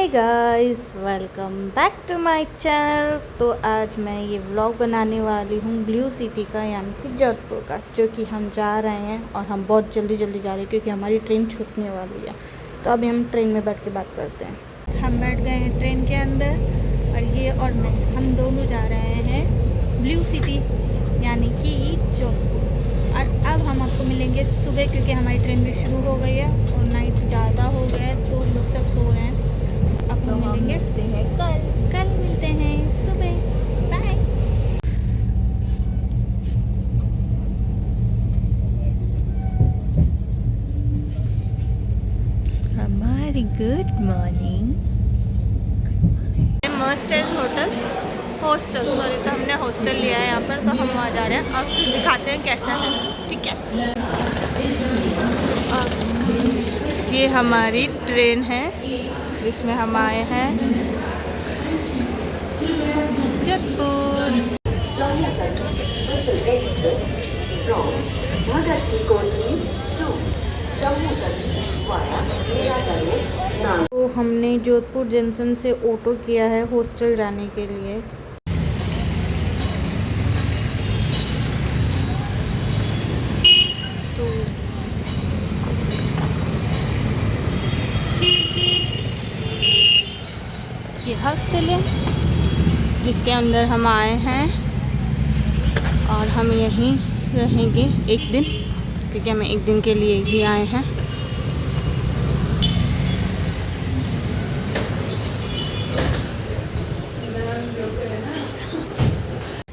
Guys, welcome back to my channel. तो आज मैं ये व्लॉग बनाने वाली हूँ ब्लू सिटी का, यानी कि जोधपुर का, जो कि हम जा रहे हैं और हम बहुत जल्दी जा रहे हैं क्योंकि हमारी ट्रेन छूटने वाली है। तो अभी हम ट्रेन में बैठ के बात करते हैं। हम बैठ गए हैं ट्रेन के अंदर और ये और मैं, हम दोनों जा रहे हैं ब्लू सिटी यानी कि जोधपुर। और अब हम आपको मिलेंगे सुबह क्योंकि हमारी ट्रेन भी शुरू हो गई है और नाइट ज़्यादा हो गया है तो लोग सब सो रहे हैं। अब तो हम मिलते हैं कल मिलते हैं सुबह। बाय। हमारी गुड मॉर्निंग। मस्टल हॉस्टल तो हमने हॉस्टल लिया है यहाँ पर, तो हम वहाँ जा रहे हैं और फिर दिखाते हैं कैसा है। ठीक है, ये हमारी ट्रेन है जिसमें हम आए हैं जोधपुर। तो हमने जोधपुर जंक्शन से ऑटो किया है हॉस्टल जाने के लिए। तो ये हॉस्टल है जिसके अंदर हम आए हैं और हम यहीं रहेंगे एक दिन, क्योंकि हम एक दिन के लिए ही आए हैं।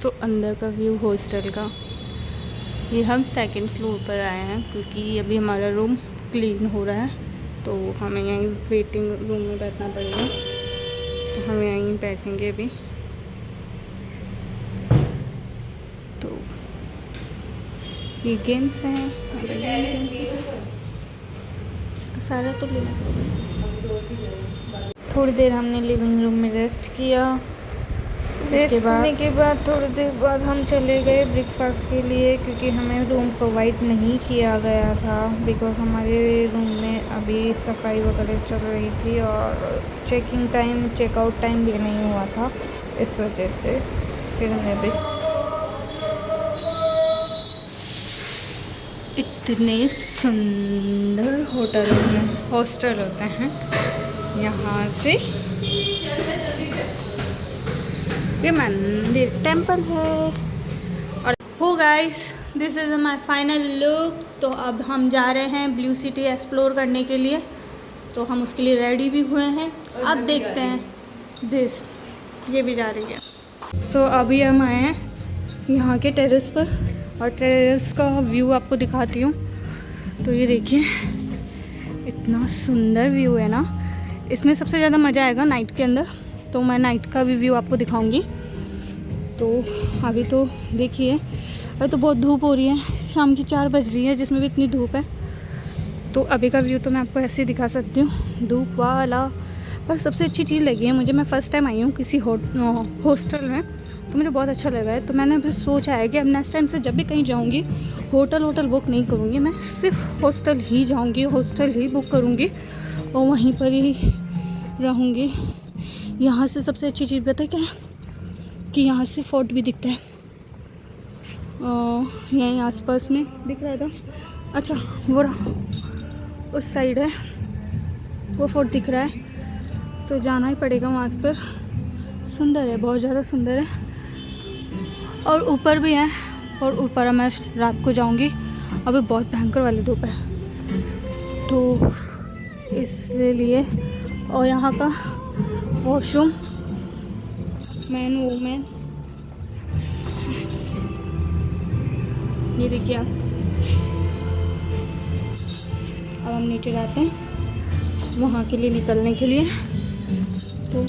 तो अंदर का व्यू हॉस्टल का, ये हम सेकंड फ्लोर पर आए हैं क्योंकि अभी हमारा रूम क्लीन हो रहा है, तो हमें यहीं वेटिंग रूम में बैठना पड़ेगा। तो हम यहीं बैठेंगे अभी। तो ये गेम्स हैं सारा, तो थोड़ी देर हमने लिविंग रूम में रेस्ट किया। रेस्ट करने के बाद थोड़ी देर बाद हम चले गए ब्रेकफास्ट के लिए, क्योंकि हमें रूम प्रोवाइड नहीं किया गया था बिकॉज हमारे रूम में अभी सफाई वगैरह चल रही थी और चेकआउट टाइम भी नहीं हुआ था, इस वजह से फिर हमने भी। इतने सुंदर हॉस्टल होते हैं यहाँ से। ये मंदिर टेम्पल है। और हो guys, this is my final look. तो अब हम जा रहे हैं ब्लू सिटी एक्सप्लोर करने के लिए, तो हम उसके लिए रेडी भी हुए हैं। अब देखते हैं दिस, ये भी जा रही है। सो अभी हम आए हैं यहाँ के टेरेस पर और टेरेस का व्यू आपको दिखाती हूँ। तो ये देखिए, इतना सुंदर व्यू है ना। इसमें सबसे ज़्यादा मज़ा आएगा नाइट के अंदर, तो मैं नाइट का भी व्यू आपको दिखाऊंगी। तो अभी तो देखिए, अभी तो बहुत धूप हो रही है, शाम की 4 बज रही है जिसमें भी इतनी धूप है। तो अभी का व्यू तो मैं आपको ऐसे ही दिखा सकती हूँ, धूप वाला। पर सबसे अच्छी चीज़ लगी है मुझे, मैं फ़र्स्ट टाइम आई हूँ किसी हॉस्टल में, तो मुझे बहुत अच्छा लगा है। तो मैंने अभी सोचा है कि अब नेक्स्ट टाइम से जब भी कहीं जाऊँगी होटल बुक नहीं करूँगी, मैं सिर्फ हॉस्टल ही जाऊँगी, हॉस्टल ही बुक करूँगी और वहीं पर ही रहूँगी। यहाँ से सबसे अच्छी चीज़ पता है क्या है, कि यहाँ से फोर्ट भी दिखता है। यहीं आसपास में दिख रहा था। अच्छा, वो रहा, उस साइड है वो फोर्ट दिख रहा है, तो जाना ही पड़ेगा वहाँ पर। सुंदर है, बहुत ज़्यादा सुंदर है। और ऊपर भी है, और ऊपर मैं रात को जाऊँगी, अभी बहुत भयंकर वाली धूप है तो इसलिए। और यहाँ का वॉशरूम, मैन वूमेन, ये देखिए आप। अब हम नीचे जाते हैं वहाँ के लिए निकलने के लिए। तो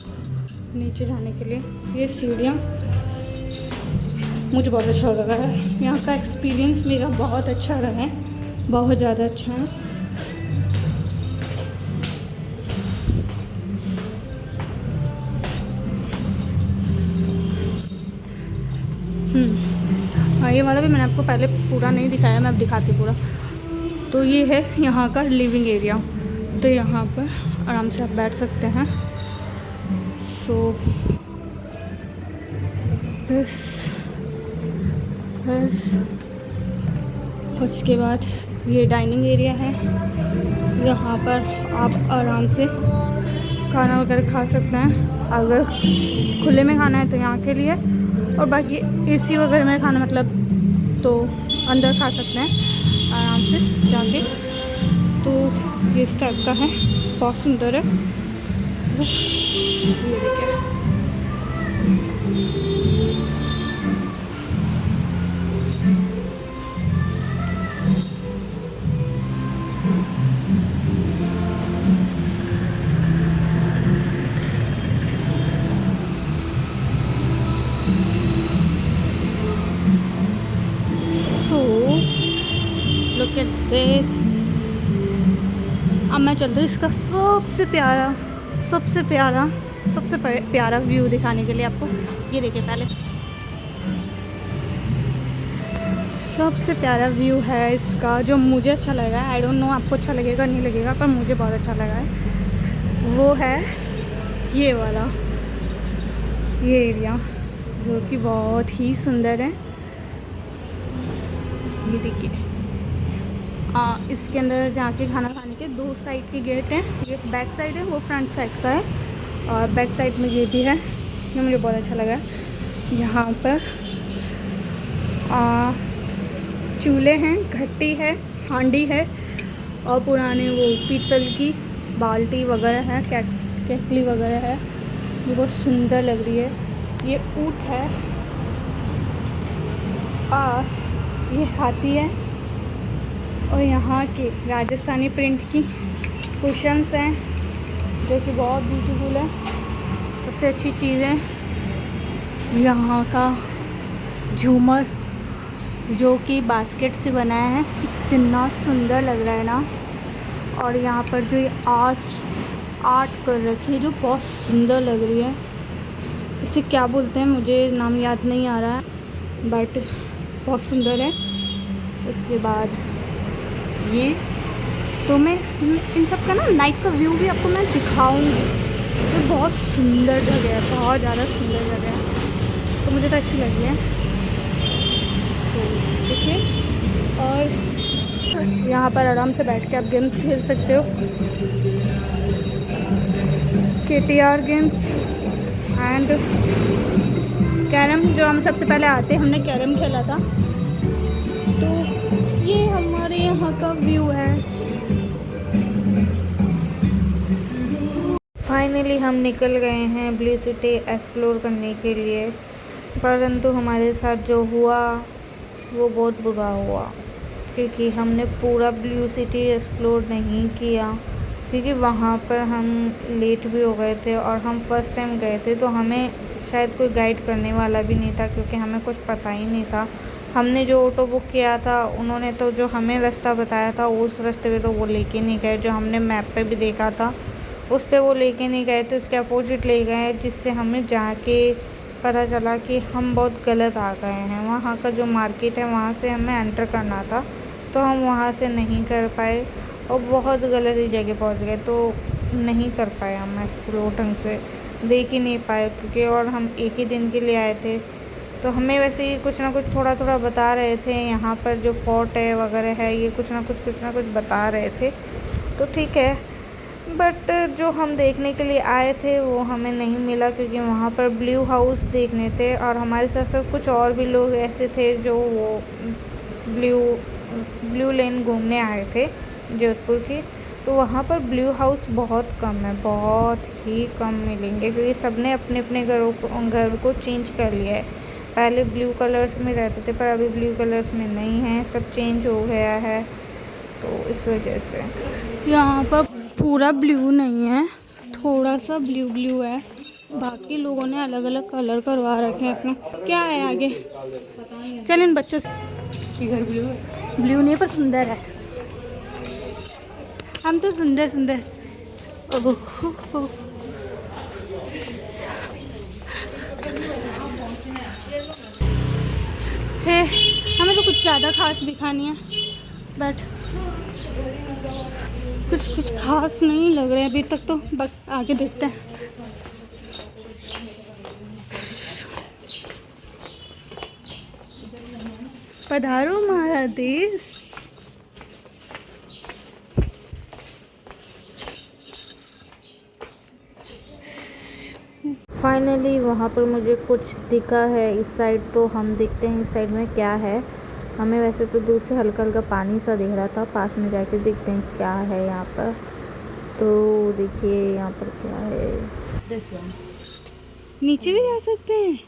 नीचे जाने के लिए ये सीढ़ियाँ, मुझे बहुत अच्छा लगा है। यहाँ का एक्सपीरियंस मेरा बहुत अच्छा रहा है, बहुत ज़्यादा अच्छा है। हाँ, ये वाला भी मैंने आपको पहले पूरा नहीं दिखाया, मैं अब दिखाती पूरा। तो ये है यहाँ का लिविंग एरिया। तो यहाँ पर आराम से आप बैठ सकते हैं सो दिस उसके बाद ये डाइनिंग एरिया है, यहाँ पर आप आराम से खाना वगैरह खा सकते हैं। अगर खुले में खाना है तो यहाँ के लिए, और बाकी एसी वगैरह में खाना मतलब तो अंदर खा सकते हैं आराम से जाके। तो ये इस टाइप का है, बहुत सुंदर है। तो ये देखिए, लुक एट दिस। अब मैं चल रही हूँ इसका सबसे प्यारा व्यू दिखाने के लिए आपको। ये देखिए, पहले सबसे प्यारा व्यू है इसका जो मुझे अच्छा लगा है। आई डोंट नो आपको अच्छा लगेगा नहीं लगेगा, पर मुझे बहुत अच्छा लगा है। वो है ये वाला, ये एरिया जो कि बहुत ही सुंदर है। ये देखिए, इसके अंदर जाके खाना खाने के 2 साइड के गेट हैं। ये बैक साइड है, वो फ्रंट साइड का है, और बैक साइड में ये भी है। ये मुझे बहुत अच्छा लगा। यहाँ पर चूल्हे हैं, घट्टी है, हांडी है, और पुराने वो पीतल की बाल्टी वगैरह है, केटली वगैरह है। ये बहुत सुंदर लग रही है। ये ऊँट है, और ये हाथी है, और यहाँ के राजस्थानी प्रिंट की कुशन्स हैं जो कि बहुत ब्यूटीफुल है। सबसे अच्छी चीज़ है यहाँ का झूमर जो कि बास्केट से बनाया है, इतना सुंदर लग रहा है ना। और यहाँ पर जो ये आर्ट कर रखी है जो बहुत सुंदर लग रही है। इसे क्या बोलते हैं मुझे नाम याद नहीं आ रहा है, बट बहुत सुंदर है। उसके बाद ये तो मैं इन सब का ना नाइट का व्यू भी आपको मैं दिखाऊंगी। तो बहुत सुंदर जगह है, बहुत ज़्यादा सुंदर जगह है, तो मुझे तो अच्छी लगी है। तो देखिए, और यहाँ पर आराम से बैठ के आप गेम्स खेल सकते हो, KTR गेम्स एंड कैरम। जो हम सबसे पहले आते हमने कैरम खेला था। तो ये हमारे यहाँ का व्यू है। फाइनली हम निकल गए हैं ब्लू सिटी एक्सप्लोर करने के लिए, परंतु हमारे साथ जो हुआ वो बहुत बुरा हुआ, क्योंकि हमने पूरा ब्लू सिटी एक्सप्लोर नहीं किया, क्योंकि वहाँ पर हम लेट भी हो गए थे और हम फर्स्ट टाइम गए थे। तो हमें शायद कोई गाइड करने वाला भी नहीं था, क्योंकि हमें कुछ पता ही नहीं था। हमने जो ऑटो बुक किया था उन्होंने तो जो हमें रास्ता बताया था उस रास्ते पे तो वो लेके नहीं गए, जो हमने मैप पे भी देखा था उस पे वो लेके नहीं गए थे, उसके अपोजिट ले गए, जिससे हमें जाके पता चला कि हम बहुत गलत आ गए हैं। वहाँ का जो मार्केट है वहाँ से हमें एंटर करना था, तो हम वहाँ से नहीं कर पाए और बहुत गलत ही जगह पहुँच गए, तो नहीं कर पाए हम एक्सप्लोर ढंग से, देख ही नहीं पाए, क्योंकि और हम एक ही दिन के लिए आए थे। तो हमें वैसे ही कुछ ना कुछ थोड़ा थोड़ा बता रहे थे, यहाँ पर जो फोर्ट है वगैरह है ये कुछ ना कुछ बता रहे थे, तो ठीक है। बट जो हम देखने के लिए आए थे वो हमें नहीं मिला, क्योंकि वहाँ पर ब्लू हाउस देखने थे, और हमारे साथ साथ कुछ और भी लोग ऐसे थे जो वो ब्लू लेन घूमने आए थे जोधपुर की। तो वहाँ पर ब्लू हाउस बहुत कम है, बहुत ही कम मिलेंगे, क्योंकि सबने अपने अपने घर को चेंज कर लिया है। पहले ब्लू कलर्स में रहते थे पर अभी ब्लू कलर्स में नहीं है, सब चेंज हो गया है। तो इस वजह से यहाँ पर पूरा ब्लू नहीं है, थोड़ा सा ब्लू है, बाकी लोगों ने अलग अलग कलर करवा रखे हैं अपने। क्या है आगे, चल इन बच्चों से। घर ब्लू नहीं पर सुंदर है, हम तो सुंदर ओह है। हमें तो कुछ ज़्यादा खास दिखानी है, बट कुछ खास नहीं लग रहा है अभी तक, तो बस आगे देखते हैं। पधारो हमारा देश। फाइनली वहाँ पर मुझे कुछ दिखा है इस साइड, तो हम देखते हैं इस साइड में क्या है। हमें वैसे तो दूर से हल्का हल्का पानी सा दिख रहा था, पास में जाके देखते हैं क्या है यहाँ पर। तो देखिए यहाँ पर क्या है। नीचे भी जा सकते हैं।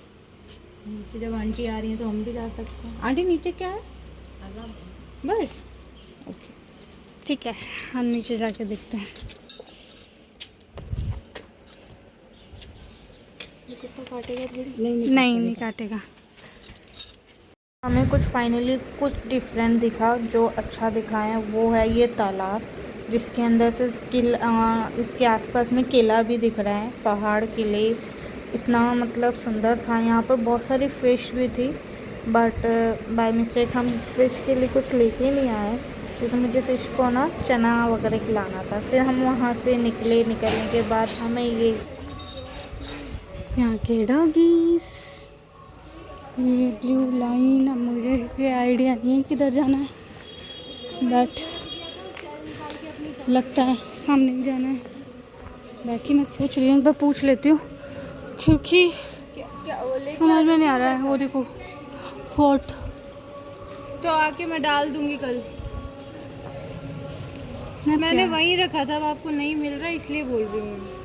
नीचे जब आंटी आ रही है तो हम भी जा सकते हैं। आंटी नीचे क्या है? बस ओके ठीक है, हम नीचे जाके देखते हैं। कुत्ता काटेगा थोड़ी? नहीं काटेगा। हमें कुछ फाइनली कुछ डिफरेंट दिखा, जो अच्छा दिखा है वो है ये तालाब, जिसके अंदर से किला, इसके आसपास में किला भी दिख रहा है, पहाड़ किले। इतना मतलब सुंदर था। यहाँ पर बहुत सारी फ़िश भी थी, बट बाय मिस्टेक हम फ़िश के लिए कुछ लेके नहीं आए, क्योंकि मुझे फ़िश को ना चना वगैरह खिलाना था। फिर हम वहाँ से निकलने के बाद हमें ये यहाँ के डॉगीज, ये ब्लू लाइन, अब मुझे ये आइडिया नहीं है किधर जाना है, बट लगता है सामने ही जाना है। बाकी मैं सोच रही हूँ एक बार पूछ लेती हूँ, क्योंकि समझ में नहीं आ रहा है। वो देखो फोर्ट, तो आके मैं डाल दूँगी कल। मैंने वहीं रखा था, अब आपको नहीं मिल रहा इसलिए बोल रही हूँ।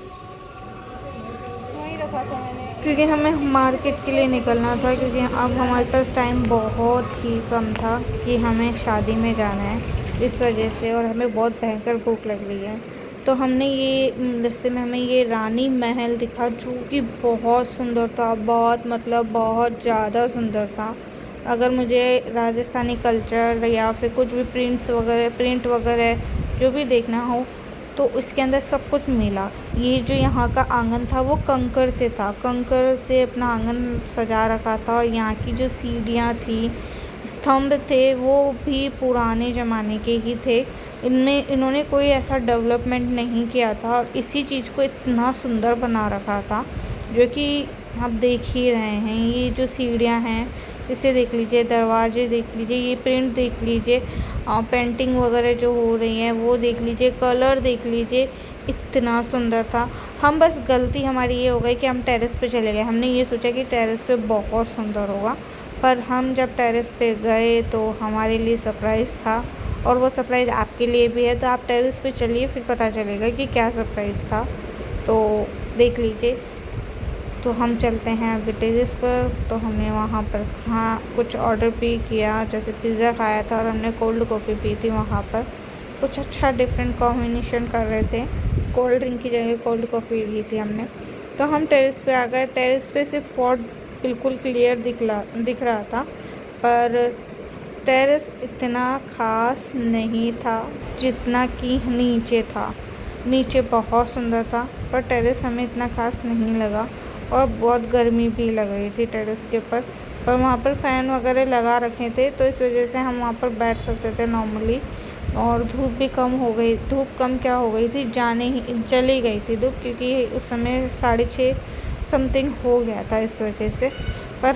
वहीं रखा था मैंने, क्योंकि हमें मार्केट के लिए निकलना था, क्योंकि अब हमारे पास टाइम बहुत ही कम था कि हमें शादी में जाना है, इस वजह से। और हमें बहुत भयंकर भूख लग रही है, तो हमने ये रास्ते में हमें ये रानी महल दिखा, जो कि बहुत सुंदर था, बहुत मतलब बहुत ज़्यादा सुंदर था। अगर मुझे राजस्थानी कल्चर या फिर कुछ भी प्रिंट वगैरह जो भी देखना हो, तो उसके अंदर सब कुछ मिला। ये जो यहाँ का आंगन था वो कंकर से था, कंकर से अपना आंगन सजा रखा था। और यहाँ की जो सीढ़ियाँ थी, स्तंभ थे, वो भी पुराने ज़माने के ही थे। इनमें इन्होंने कोई ऐसा डेवलपमेंट नहीं किया था, और इसी चीज़ को इतना सुंदर बना रखा था, जो कि आप देख ही रहे हैं। ये जो सीढ़ियाँ हैं, इसे देख लीजिए, दरवाजे देख लीजिए, ये प्रिंट देख लीजिए, पेंटिंग वगैरह जो हो रही है वो देख लीजिए, कलर देख लीजिए, इतना सुंदर था। हम बस गलती हमारी ये हो गई कि हम टेरेस पे चले गए। हमने ये सोचा कि टेरेस पे बहुत सुंदर होगा, पर हम जब टेरेस पे गए तो हमारे लिए सरप्राइज़ था, और वो सरप्राइज़ आपके लिए भी है। तो आप टेरेस पे चलिए, फिर पता चलेगा कि क्या सरप्राइज़ था, तो देख लीजिए। तो हम चलते हैं अभी टेरेस पर। तो हमने वहाँ पर कुछ ऑर्डर भी किया, जैसे पिज़्ज़ा खाया था, और हमने कोल्ड कॉफ़ी पी थी वहाँ पर। कुछ अच्छा डिफरेंट कॉम्बिनेशन कर रहे थे, कोल्ड ड्रिंक की जगह कोल्ड कॉफ़ी पी थी हमने। तो हम टेरेस पे आ गए। टेरेस पे से फोर्ट बिल्कुल क्लियर दिख रहा था, पर टेरेस इतना ख़ास नहीं था जितना कि नीचे था। नीचे बहुत सुंदर था, पर टेरेस हमें इतना ख़ास नहीं लगा, और बहुत गर्मी भी लग रही थी टेरेस के ऊपर। पर वहाँ पर फ़ैन वगैरह लगा रखे थे, तो इस वजह से हम वहाँ पर बैठ सकते थे नॉर्मली। और धूप भी कम हो गई, धूप कम क्या हो गई थी, चली गई थी धूप, क्योंकि उस समय 6:30 समथिंग हो गया था, इस वजह से। पर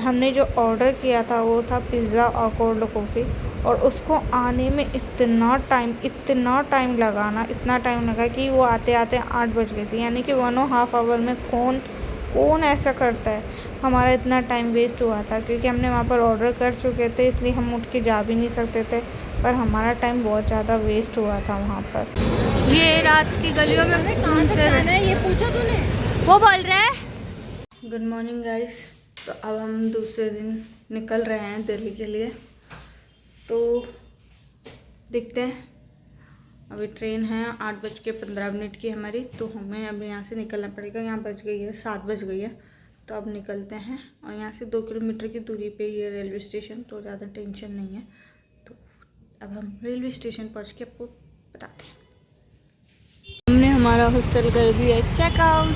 हमने जो ऑर्डर किया था वो था पिज़्ज़ा और कोल्ड कॉफ़ी, और उसको आने में इतना टाइम लगा ना, इतना टाइम लगा कि वो आते आते 8 बज गई थी। यानी कि 1.5 आवर में कौन ऐसा करता है। हमारा इतना टाइम वेस्ट हुआ था, क्योंकि हमने वहाँ पर ऑर्डर कर चुके थे, इसलिए हम उठ के जा भी नहीं सकते थे, पर हमारा टाइम बहुत ज़्यादा वेस्ट हुआ था वहाँ पर। ये रात की गलियों में घूमते हैं, ये पूछा तूने? वो बोल रहा है। Good morning guys. तो अब हम दूसरे दिन निकल रहे हैं दिल्ली के लिए, तो देखते हैं। अभी ट्रेन है 8:15 की हमारी, तो हमें अब यहाँ से निकलना पड़ेगा। यहाँ बज गई है 7 बज गई है, तो अब निकलते हैं। और यहाँ से 2 किलोमीटर की दूरी पे ये रेलवे स्टेशन, तो ज़्यादा टेंशन नहीं है। तो अब हम रेलवे स्टेशन पहुँच के आपको बताते हैं। हमने हमारा हॉस्टल कर दिया चेकआउट,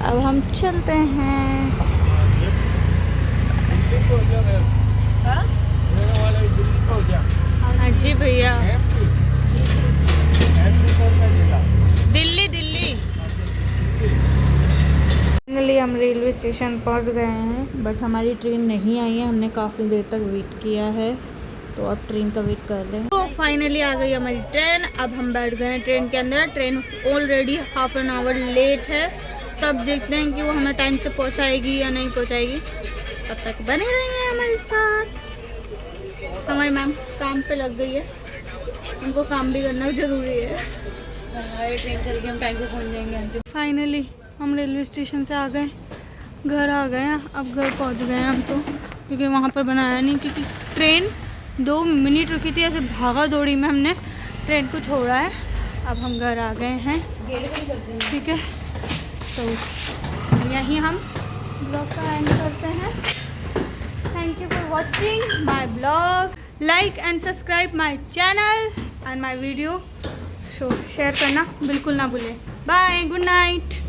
अब हम चलते हैं। हाँ जी भैया, दिल्ली। फाइनली हम रेलवे स्टेशन पहुंच गए हैं, बट हमारी ट्रेन नहीं आई है। हमने काफ़ी देर तक वेट किया है, तो अब ट्रेन का वेट कर रहे हैं। तो फाइनली आ गई हमारी ट्रेन। अब हम बैठ गए हैं ट्रेन के अंदर। Train already half an hour late है, तब देखते हैं कि वो हमें टाइम से पहुंचाएगी या नहीं पहुंचाएगी। तब तक बने रहिए हमारे साथ। हमारी मैम काम पे लग गई है, उनको काम भी करना ज़रूरी है। ट्रेन चल के हम टाइम पे पहुंच जाएंगे। फाइनली हम रेलवे स्टेशन से आ गए, घर आ गए हैं। अब घर पहुंच गए हैं हम तो, क्योंकि वहाँ पर बनाया नहीं, क्योंकि ट्रेन 2 मिनट रुकी थी। ऐसे भागा दौड़ी में हमने ट्रेन को छोड़ा है। अब हम घर आ गए हैं, ठीक है। तो यहीं हम ब्लॉग का एंड करते हैं। Thank you for watching my blog. Like and subscribe my channel and my video. Share करना बिल्कुल ना भूलें। Bye, good night.